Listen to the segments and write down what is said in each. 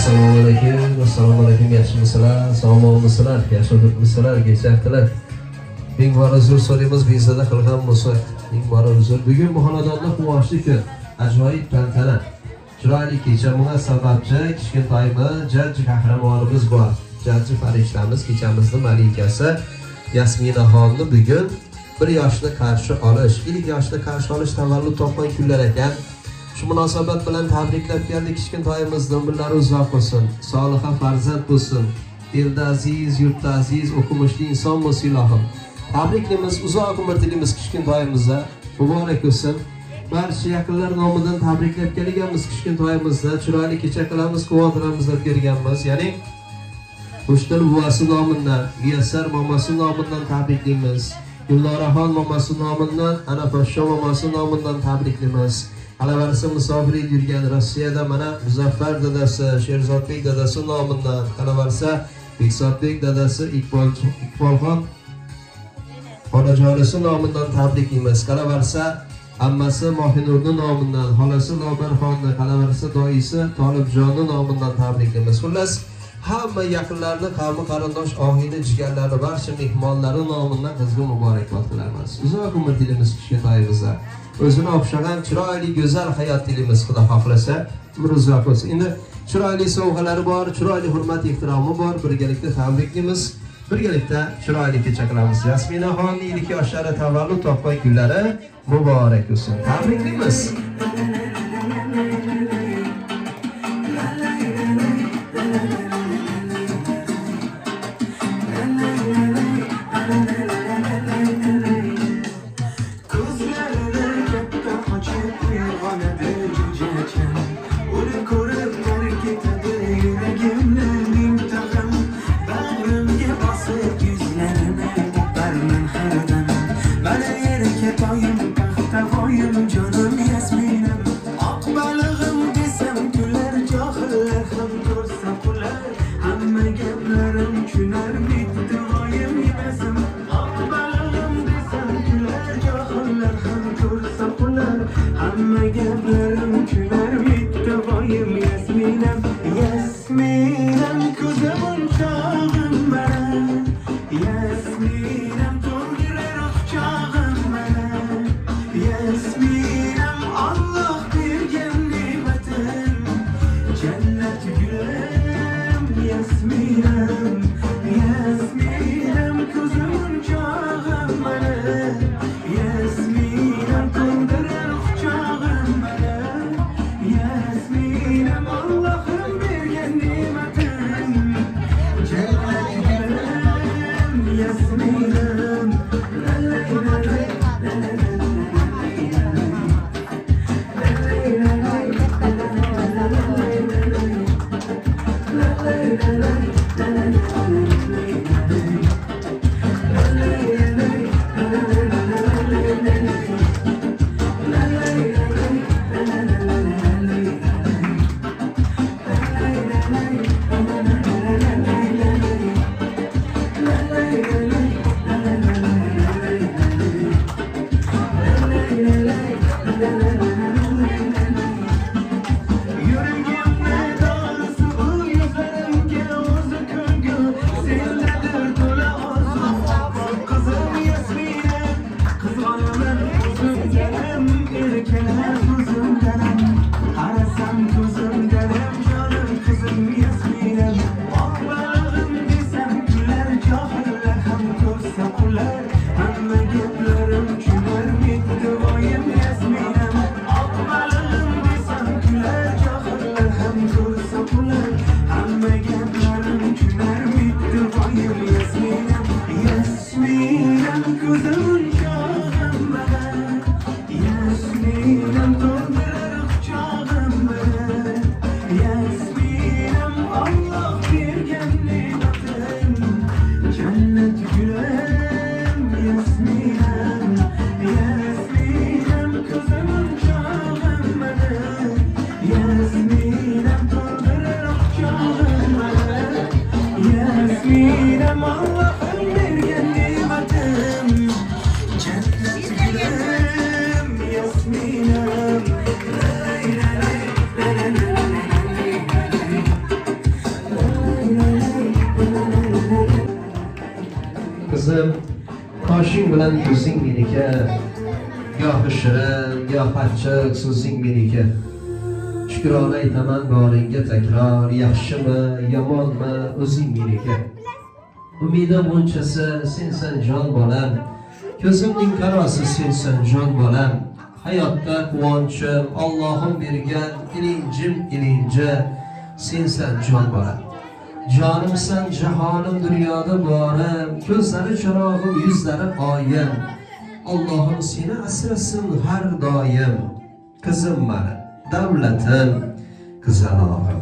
Assalomu alaykum, yaxshimisizlar? Sog'monmisizlar? Yaxshi o'tiribmisizlar? Kechaktilar. Ming bora uzr so'raymiz, bezada qilgan bo'lsa, ming bora uzr. Bugun bu xonadonda quvonchli kun, ajoyib tantana. Chiroyli kecha bunga sababchi kichkintoyimiz, jajji qahramonimiz bor. Jajji farishtamiz, kechamizni malikasi Yasminaxonni bugun 1 yoshni qarshi olish, ilk yoshni qarshi olish tavallud topgan kunlar ekan. Shu munosabat bilan tabriklab keldik kichkintoyimizni, umrlari uzoq bo'lsin, soliha farzand bo'lsin, elda aziz, yurtda aziz, o'qimishli inson bo'lsin ilohim. Tabriklaymiz, uzoq umr tilaymiz kichkintoyimizga, muborak bo'lsin. Barcha yaqinlar nomidan tabriklab kelganmiz kichkintoyimizni, chiroyli kecha qilamiz, quvontiramiz deb kelganmiz. Ya'ni Xushtil buvasi nomidan, Muyassar momasi nomidan tabriklaymiz. Gulnoraxon momasi nomidan, Anaposhsho momasi nomidan tabriklaymiz. Qalavarsa musofirlik yurgan Rossiyada mana Muzaffar dadasi, Sherzodbek dadasi nomidan, qalavarsa Bekzodbek dadasi Iqbolxon onajonisi nomidan tabriklaymiz. Qalavarsa ammasi Mohinurning nomidan, xolasi Lobarxonni, qalavarsa doisi Tolibjonni nomidan tabriklaymiz. Xullas, hamma yaqinlarni, qavmi qarindosh, og'ini, jigarlari, barcha mehmonlari nomidan qizga muborakbod qilamiz. Uzoq umr tilaymiz kichkintoyimizga. O'zini o'xshagan chiroyli, go'zal hayot tilaymiz, Xudo xohlasa. Umr uzoq bo'lsin. Endi chiroyli sovg'alari bor, chiroyli hurmat, ehtiromi bor. Birgalikda tabriklaymiz. Birgalikda chiroyli kecha qilamiz. Yasminaxonning ilk yoshlari tavallud topgan kunlari muborak bo'lsin. Tabriklaymiz. ko'zim, qoshing bilan ko'zing meniki, gohi shirin, gohi achchiq so'zing meniki. Shukrona aytaman boringga takror, yaxshimi, yomonmi, o'zing meniki. Umidim unchasi sensan jon bolam, ko'zimning qarosi sensan jon bolam. Hayotda quvonchim Allohim bergan, ilinjim ilinji sensan jon bolam. Jonimsan jahonim dunyoda borim, ko'zlari chirog'im yuzlari oyim. Allohim seni asrasin har doim, qizim mani davlatim, qizalog'im.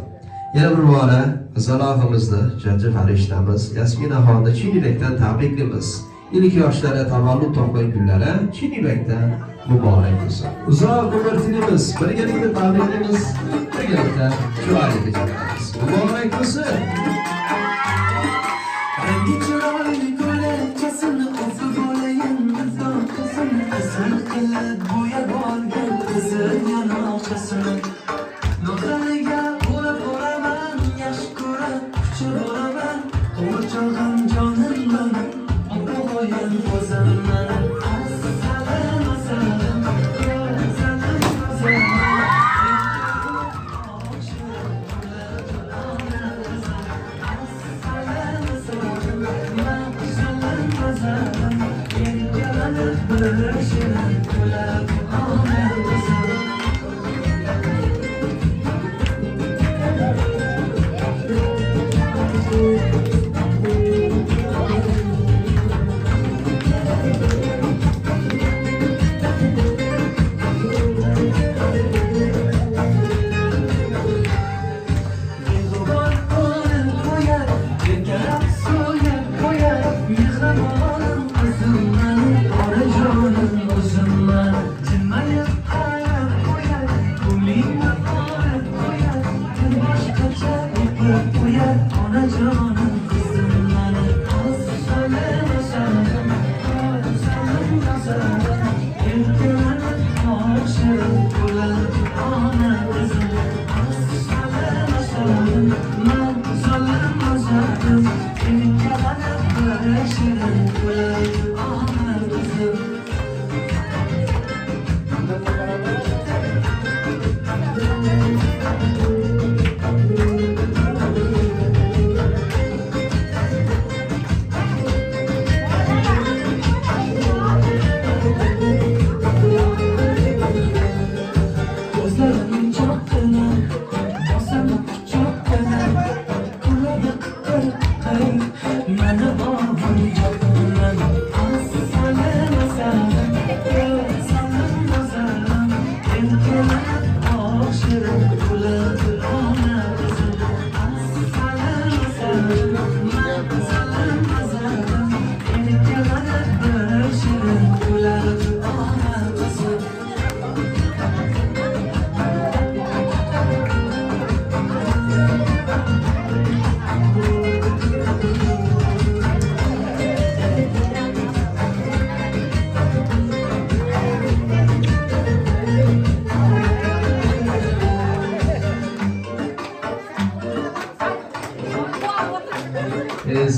Yana bir bora qizalog'imizni jajji farishtamiz Yasminaxonni chin yurakdan tabriklaymiz. İlk yoshlarda tavallud topgan kunlari chin yurakdan muborak bo'lsin. Uzoq umr tilaymiz, birgalikda tabriklaymiz, birgalikda chiroyli kechiramiz. Muborak bo'lsin. Rangi chiroyli ko'ylakchasini o'zib olayin, qizim qizil qilib bo'yab olgan qizil yanoqchasini. Nozaniga bo'lib boraman, yaxshi ko'rib quchib olaman, qo'lchog'im jonim mani, o'g'oyim o'zim mani.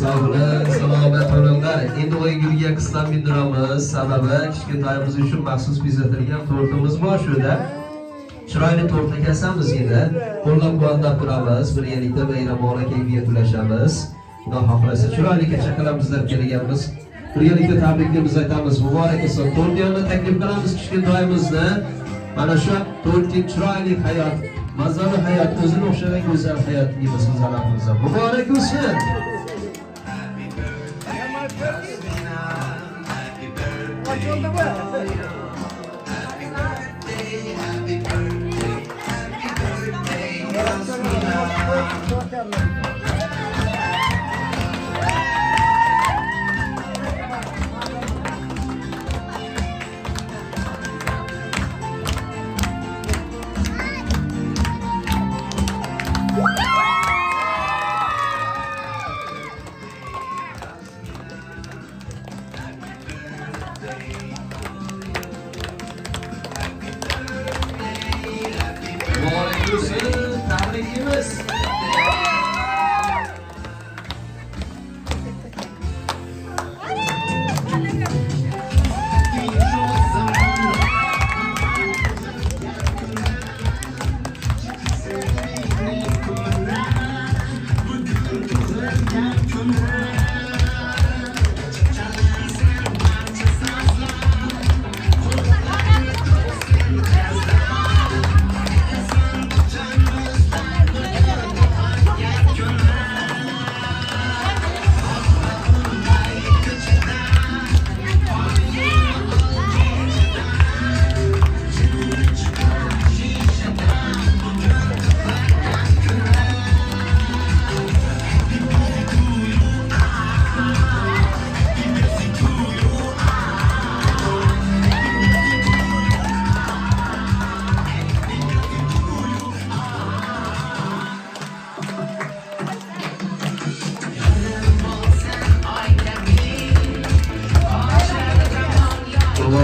Sog'lik, salomat bo'linglar. Endi o'yinga qislan bildiramiz. Sababi kichkintoyimiz uchun maxsus bezatilgan tortimiz bor shuda. Chiroyli tortni kesamiz endi. Qo'llab-quvvatlab turamiz. Birgalikda bayramona kayfiyat ulashamiz. Xudo xohlasa chiroyli kecha qilamiz deb kelganmiz. Birgalikda tabriklarimizni aytamiz. Muborak bo'lsin. To'rt yilni taklif qilamiz kichkintoyimizni. Mana shu 4 yil chiroyli hayot, mazali hayot, o'zini o'xshagan go'zal hayot deymiz bizlarimiz. Muborak bo'lsin.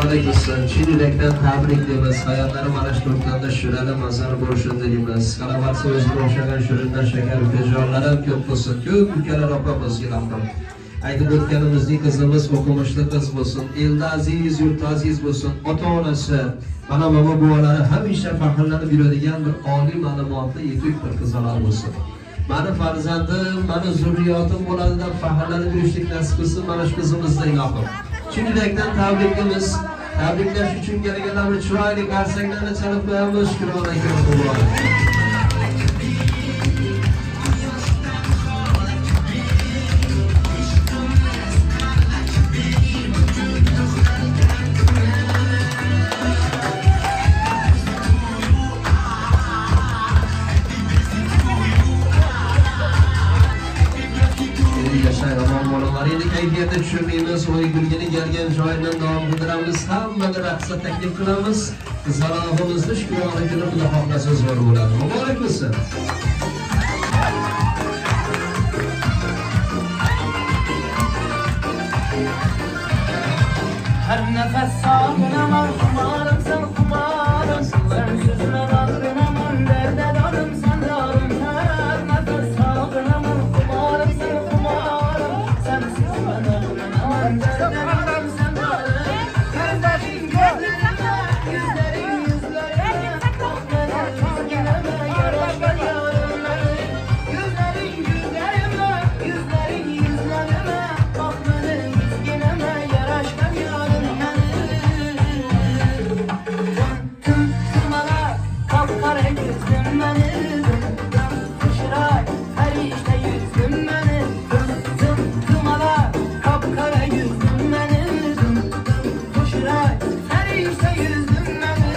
mübarek olsun. Çin yürekten tabrikliyoruz. Hayatları Maraş Turklar'da şüreli mazarı borçlu dilimiz. Kalabarsa özgür oşagan şüründen şeker fejonlara köp olsun. Köp ülkeler opamız gilamdan. Aytib o'tganimizdek qizimiz o'qimishli qiz bo'lsin, elda aziz, yurtda aziz bo'lsin, ota-onasi, mana mama buvalari hamisha faxrlanib yuradigan bir oliy ma'lumotli yetuk bir qizlar bo'lsin. Mani farzandim, mani zurriyotim bo'ladi deb faxrlanib yurishlik nasib qilsin mana shu qizimizni ilohim. Chin yurakdan tabriklaymiz. Tabriklash uchun kelganlarni chiroyli qarsaklarni chalib qo'yamiz. Shukrona aytamiz. Endi kayfiyatda tushirmaymiz, o'y kulgini kelgan joyidan davom ettiramiz, hammaga raqsga taklif qilamiz. Qizaloqimizni shukrona qilib Xudo xohlasa zo'r bo'ladi. Muborak bo'lsin. Her nefes sağınamam, kumarım sen kumarım. Sensiz ben ağrınamam, derde darım sen darım. Her nefes sağınamam, kumarım sen kumarım. Sensiz ben ağrınamam, derde darım sen darım. Gözlerin gözlerime, yüzlerin yüzlerime. Bak bana yüzlerime, yaraşma yarım benim. Gözlerin gözlerime, yüzlerin yüzlerime. Bak bana yüzlerime, yaraşma yarım. Kapkara yüzüm beni, kuşuray, her işte yüzüm beni. Kımala, kapkara yüzüm beni, kuşuray, her işte yüzüm beni.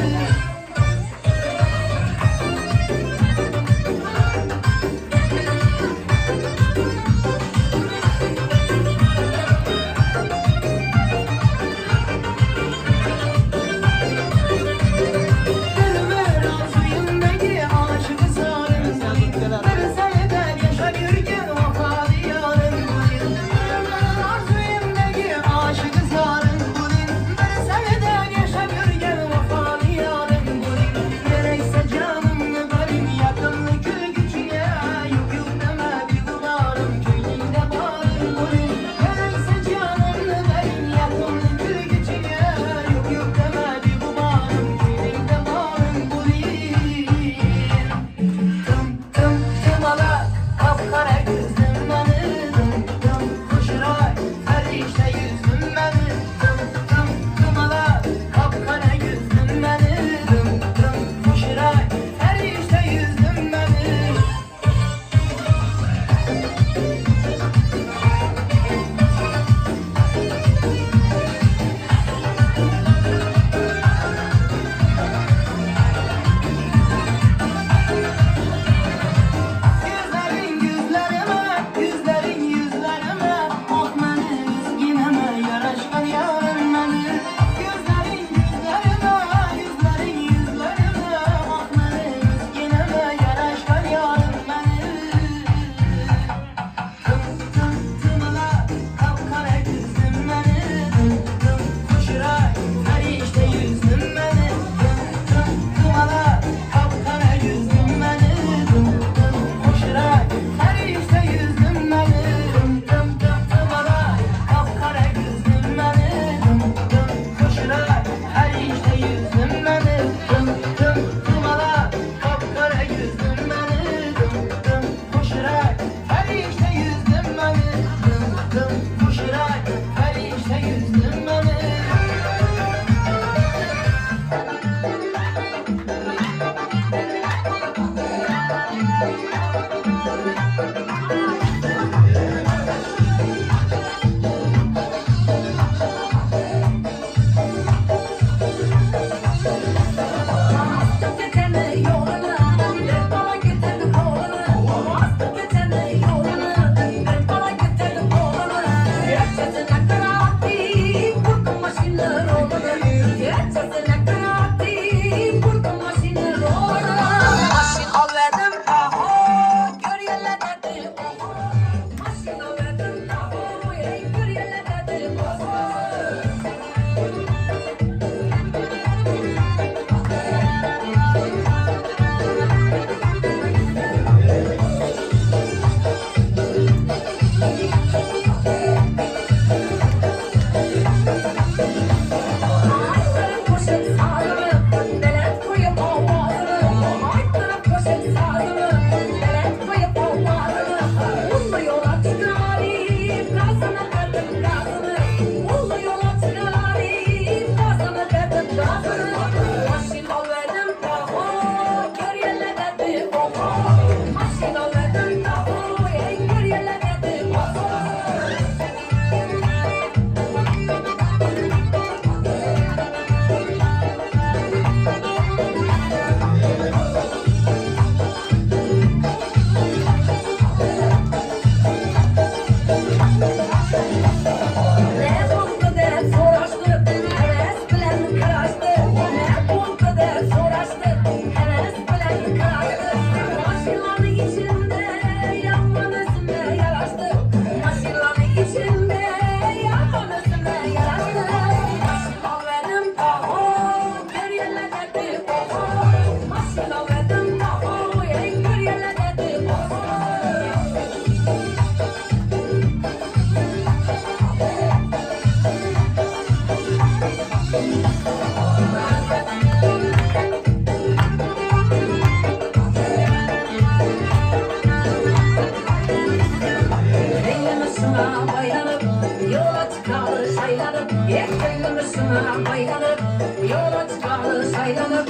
gülmüşsün baylanıp yola çıkalı saylanıp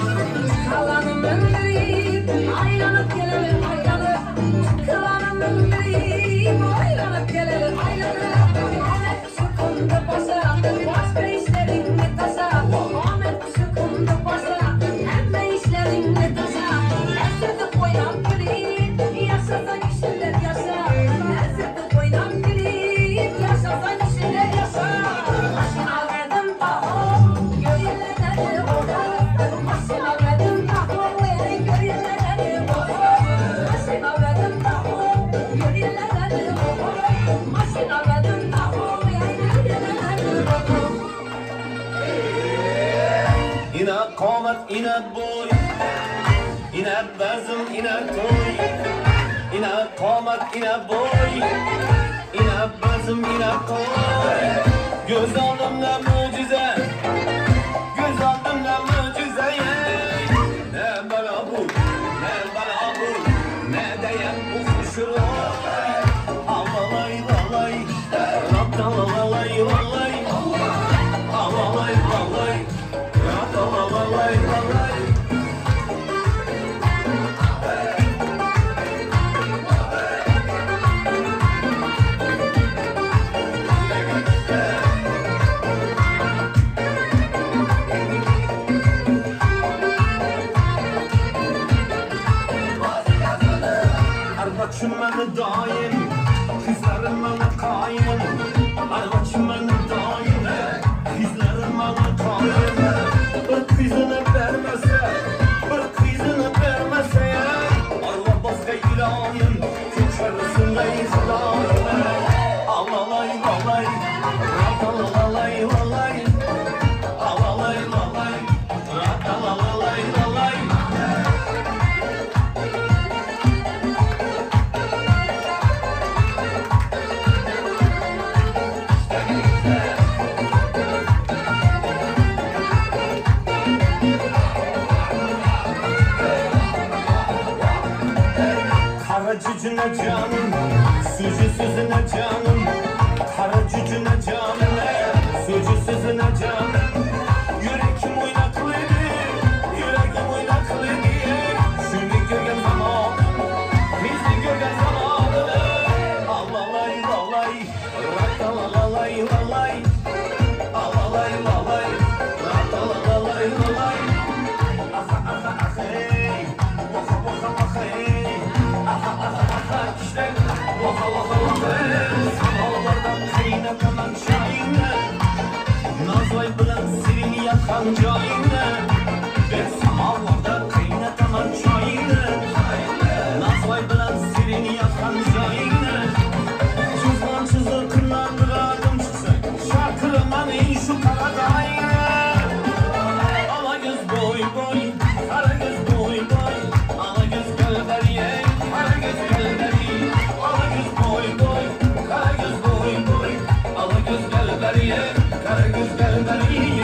kalanımın biriyim aylanıp gelelim aylanıp kalanımın biriyim aylanıp gelelim aylanıp Ahmet sıkıntı basa başka işlerin ne tasa Ahmet sıkıntı basa hem işlerin ne tasa Esirdi koynan biriyim yaşasan işler yaşa Esirdi koynan biriyim yaşasan işler yaşa Başına verdim taho göğüllere oğlum Başına verdim taho göğüllere oğlum Başına verdim taho göğüllere oğlum Başına verdim taho göğüllere oğlum İne komat, ine boy, ine bezim, ine toy. İne komat, ine boy, ine bezim, ine toy. Göz aldımda mucize, göz aldımda mucize. Ne bana bu, ne bana bu, ne deyem bu kuşur. Alalay, lalay, raptalalay, lalay. Alalay, lalay. Alalay, lalay. Arvaçım beni daim, kızlarım bana kain. Arvaçım beni daim, kızlarım bana kain. Bir kızını vermese, bir kızını vermese Allah başka ilanım, köşerisinde izlanım. Alalay lalay, ratalalay lalay. Alalay lalay, ratalalay lalay. Kara cücüne canım, sucu sözüne canım. Kara cücüne canım, sucu sözüne canım. Yürekim oynaklıydı, yürekim oynaklıydı. Şimdi görgen zamanım, bizi görgen zamanım. Alalay lalay, ratalalay lalay. Alalay lalay, ratalalay lalay. Aha aha aha hey, vaka vaka vaka hey. Aha aha aha işte, vaka vaka vaka hey. Samallardan kaynatanan çayını, Nazvay bilen sirini yakan cayını. Ben samallardan kaynatanan çayını, Nazvay bilen sirini yakan cayını. Çizgan çizikler bir adım çıksın, şarkırman in şu karadayını. Ala göz boy boy, kara göz boy boy. Ala göz gölberiye, kara göz gölberi. Ala göz boy boy, kara göz boy boy. Ala göz gölberiye, kara göz gölberi.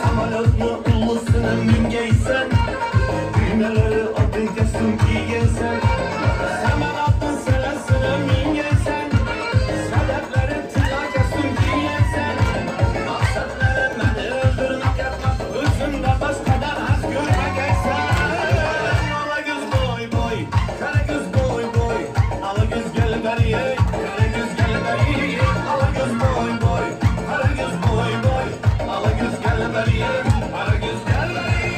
Samalotlu ulusuna mingeysen, düğmeleri adın kestim giygensen. Hemen attın selesine mingeysen, sebepleri tıla kestim giygensen. Maksatları beni öldürmek etmek, özünde başkadan az görmekeysen. Ala göz boy boy, kara göz boy boy. Ala göz gel beriye, kara göz gel beriye. Ala göz boy boy, kara göz boy boy. Ala göz gel beriye, kara göz gel beriye.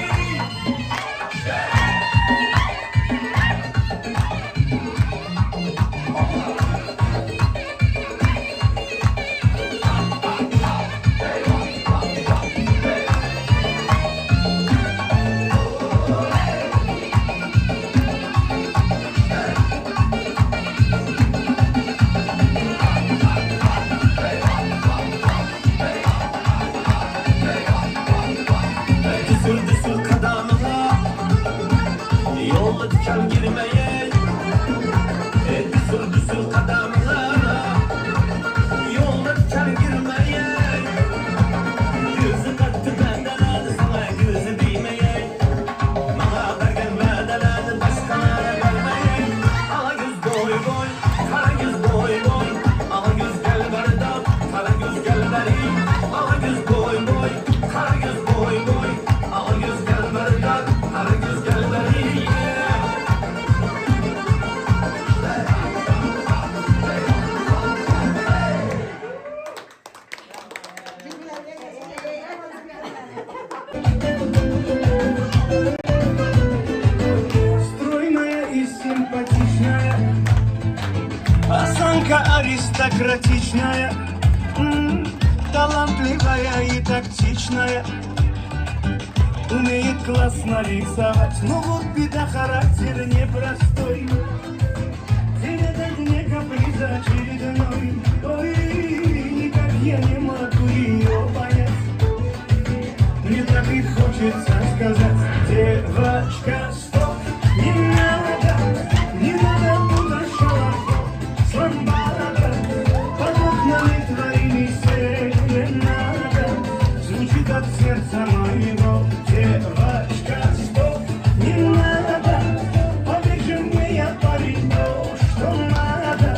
Düsür düsür kadamına, yolla diken girmeye. Düsür düsür kadamına, yolla diken girmeye. Gözü kattı benden aldı sana gözü bir. аристократичная, талантливая и тактичная, умеет классно рисовать, но вот беда, характер непростой. День ото дня каприза очередной. Ой, никак я не могу ее понять. Мне так и хочется сказать: девочка, стоп, не надо будущего сломбарда. Под окнами твоими серенада звучит от сердца моего: девочка, стоп, не надо, поверь мне, я парень, то, что надо.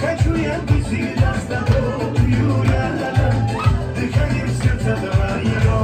Хочу я быть всегда с тобою рядом, дыхание сердца твоего.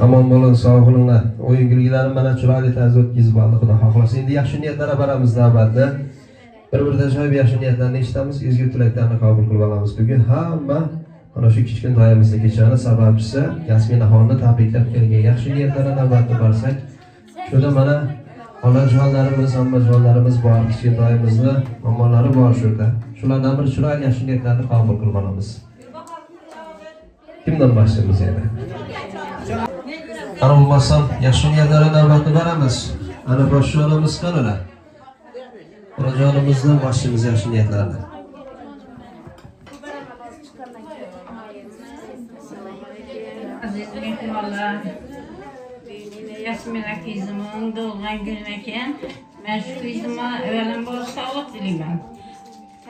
Aman bo'lin, sog' bo'linglar. O'yin kulgilarni mana chiroyli tarzda o'tkazib oldik, xudo xohlasa. Endi yaxshi niyatlarga boramiz navbatda. Bir-biridan ajoyib yaxshi niyatlarni eshitamiz, ezgu tilaklarni qabul qilib olamiz. Bugun hamma mana shu kichkina to'yimizni kechani sababchisi Yasminaxonni tabriklab kelgan yaxshi niyatlarga navbatda borsak, shunda mana onajonlarimiz, ammajonlarimiz bor, kichkina to'yimizni omonlari bor shurda. Shulardan bir chiroyli yaxshi niyatlarni qabul qilib olamiz. Kimdan boshlaymiz endi? Ana bo'lmasam, yaxshi niyatlarga navbatda boramiz. Ana boshlaymiz qanaqa? Onajonimizdan boshlaymiz yaxshi niyatlarni. Aziz mehmonlar, Yasmina kızımın doğulan günü ekan. Ben şu kızıma avvalambor sağlık dilayman.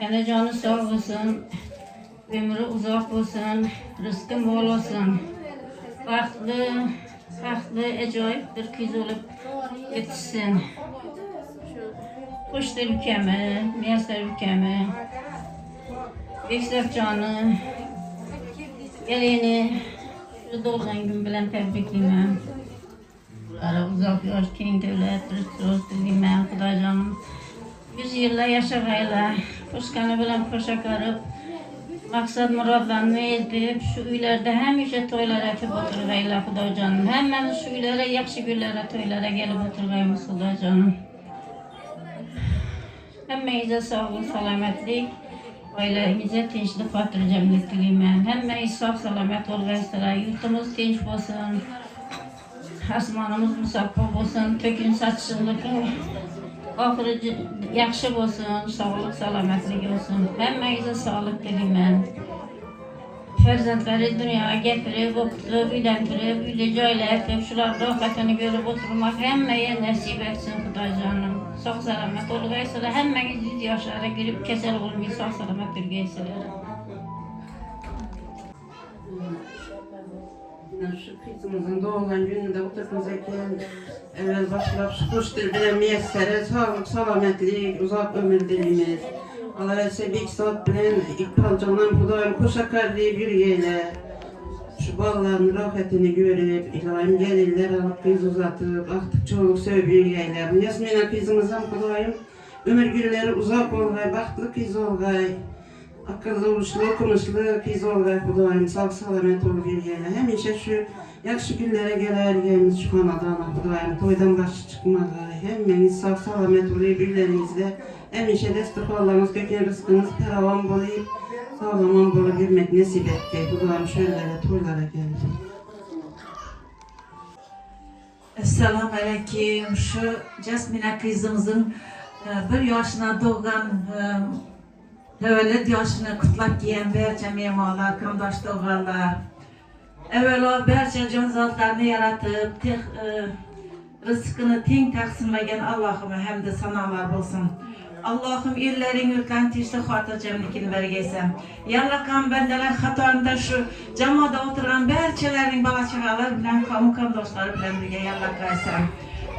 Ana canı sağ olsun, ömrü uzak olsun, rızkı bol olsun. farklı, acayip bir kız olup yetişsin. Kuşlar ülkemi, Miyaslar ülkemi, Beşler canı, geleni şu dolgan gün bilen tebrikliyim. Bunlara uzak yaş, keng devlet, rüst diliyim, Xuda canım. 100 yıllar yaşagayla, koşkanı bilen koşa karıp, maksat muradlarını edip, şu üylerde hemişe toylara etip oturgayla Xuda canım. Hemen şu üylere, yakşı günlere, toylara gelip oturgayımız Xuda canım. Hemmeyze sağlık, salametlik, ailemize tinçlik, hatırcamlık diliyim ben. Hemmeyiz sağ salamet olgaysalar, yurtumuz tinç olsun, asmanımız musaffaf olsun, tökün saççılık, ahırı yaxşı olsun, sağlık, salametlik olsun. Hemmeyize sağlık diliyim ben. Ferzentleri dünyaya getirip, okutup, üylendirip, üyle joylayıp, şular rahatını görüp oturmak hemmeye nasip etsin Xuda canım. Sağ salamet olgaysalar, hemmeyiz 100 yaşlara girip kesel olmayı sağ salamet bilgeyseler. Şu kızımızın doğulan gününde oturdunuz eken evvel başlayıp şu kuş dil bilen müyessere sağlık, salametlik, uzak ömür dilimiz. Allah ese bir saat bilen İkbalcan'dan Xudayım kuşakar diye bir yeyle şu balların rahatini görüp İlahim gelirler alıp kız uzatıp artık çoğuluk söylüyor yeyle. Yasmina kızımızdan Xudayım ömür gülleri uzak olgay, baktlı kız olgay. Akıllı, uçlu, okumuşlu kız olgay Xudayım sağ salamet ol bir yeyle. Hemişe şu yakşı günlere gelir yerimiz şu kanadana Xudayım toydan başı çıkmagay. Hemmeniz sağ salamet oluyor birlerinizle. Hemişe destek Allah'ınız köken rızkınız peravan bolayıp sağlaman bolu bilmek nasip etti. Xudayım şöylere toylara geldi. Esselamu Aleyküm. Şu Jasmina kızımızın 1 yaşına doğan tevellüt yaşını kutlap giyen berçe memalar, kandaş doğarlar. Evvela berçe canzatlarını yaratıp rızkını teng taksim eden Allah'ıma hem de sanalar olsun. Allah'ım illerin yurtlan tişli hatırcamlikini vergeysem. Yallakan bendeler hatarında şu camada oturan berçelerin balaçakalar bilen kamu kandaşları bilen birge yallakaysam.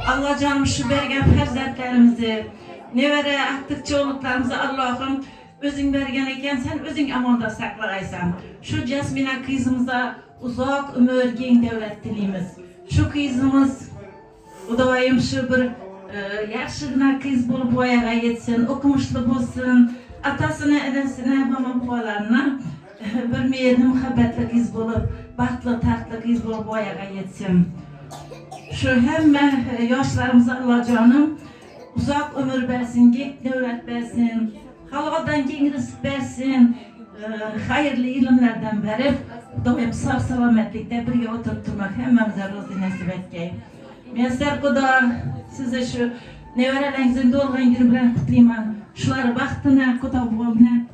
Allah canım şu bergen ferzentlerimizi, nevere aktif çoğunluklarımızı Allah'ım özün bergen eken sen özün amanda saklaysan. Şu Jasmina kızımıza uzak ömür gen devlet dilimiz. Şu kızımız Xudayım şu bir yaxşıgına kız bulup boyaga yetsin, okumuşlu bolsun, atasına, edesine, mama babalarına bir meyli muhabbetli kız bulup, baxtlı, taxtlı kız bulup boyaga yetsin. Şu hemme yaşlarımıza Allah canım uzak ömür versin, gek devlet versin, halkadan keng rızık versin, hayırlı ilimlerden verip, Xudayım sağ salametlikte birge oturtturmak hemmemize rızı nasip etkeyi. Miyaslar Xuda size şu neverelerinizin dolgan günü bilen kutlayman. Şuları baktına Xuda bilen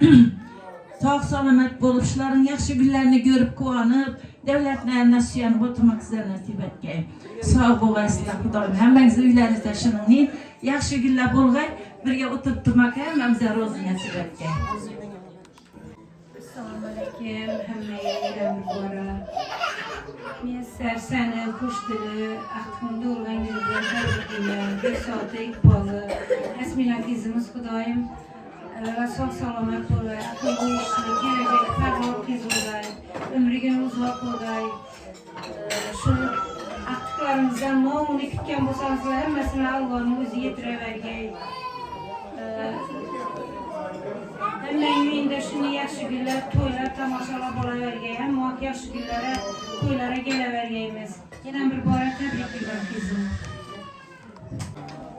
sağ salamet bolup şuların yaxşı günlerini görüp kuanıp devletlerine suyanıp oturmak size nasip etkeyi. Sağ boğaysızlar Xudayım. Hemmenizi üylerinizde şunun yaxşı günler bolgay birge oturtturmak hemmemize rozu nasip etkeyi. Assalamu alaikum, hammaga yomg'ir Miyasar seni, xush dili, aqtunda olgan yurgan tabriklayman. Besoati Iqboli, Jasmina qizimiz Xudayim sog' salomat bo'lgay, aqlli ishli, kelajak parvor qiz bo'lgay, umriga uzoq bo'lgay. Shu aqtiklarimizdan nomini kutgan bo'lsangiz, hammasini Allohning o'zi yetiravergay. Hemen uyunda şunu yaxşı günler, toylar, tamaşalar bolavergey, muhak yaxşı günlere, toylara gelevergeyimiz. Yine bir bora tebriklayman kızım.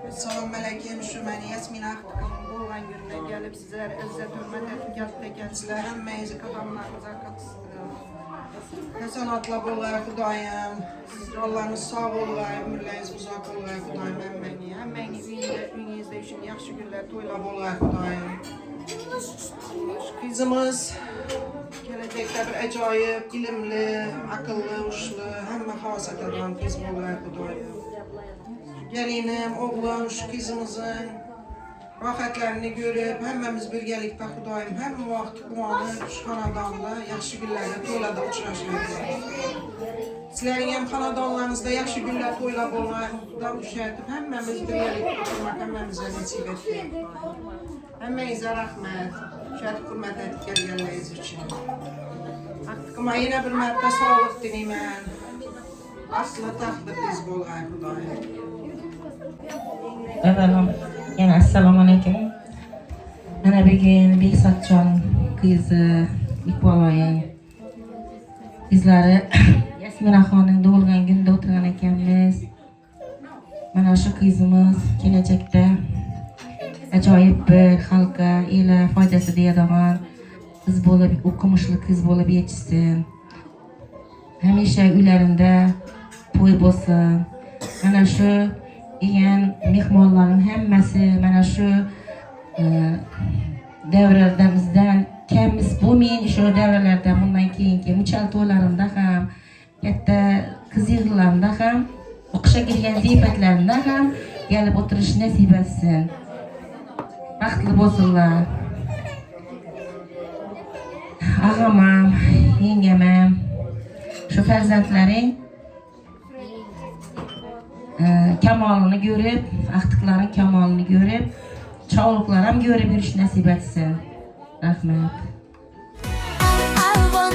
Assalomu alaykum. Shu meni Yasmina Xudayim bo'lgan kunga kelib sizlar izzat hurmat etib katta ekansizlar. Hammangizni qadamlaringizga hasanatlar bo'lgay Xudoyim. Sizlarning sog' bo'lgay, umrlaringiz uzoq bo'lgay Xudoyim hammangiz. Hammangiz uyingizda uchun yaxshi kunlar, to'ylar bo'lgay Xudoyim. Kızımız gelecekte bir acayip, ilimli, akıllı, uçlu, hamma hasatadan kız bo'lgay Xudoyim. Gelinim, oğlum, şu kızımızın Rahatlarını görüp, hemmemiz birgelikte Hudaym hem vakit kumanı şu xanadanda, yaxşı günlərdə, toylada uçraşırız. Sizlerin hem xanadonlarınızda yaxşı günlər toylab olmayı, Huda uşatıb, hemmemiz birgelikte oturmak, hemmemize nasip etdi. Hemmenize rahmet, uşatıb hürmet edip gelgenliyiz için. Hakkıma yine bir mərtə sağlık dileyim. Aslı taxtı biz bolğay Hudaym. Evvelam, yani assalamu alaikum. Mana bugün Beksatjon kızı İkbalayın bizlari Yasminaxonning tug'ilgan kunida o'tirgan ekanmiz. Mana shu qizimiz kelajakda ajoyib bir xalqqa, ila foydasi deydigan qiz bo'lib, o'qimishli qiz bo'lib yetishsin. Hamisha uylarında to'y bo'lsin. Mana shu kelgan mehmonlarning hammasi mana shu davralarımızdan kamiz bo'lmayin, shu davralarda bundan keyingi muchal to'ylarimda ham, katta qiz yig'inlarida ham, o'qishga kirgan ziyofatlarida ham kelib o'tirish nasib etsin. Baxtli bo'lsinlar. Ağamam, yengemem, şu farzandlaring kamalını görüp, aktıkların kamalını görüp, çoğuluklarım görüp yürüyüş nasip etsin. Rahmet. Alvan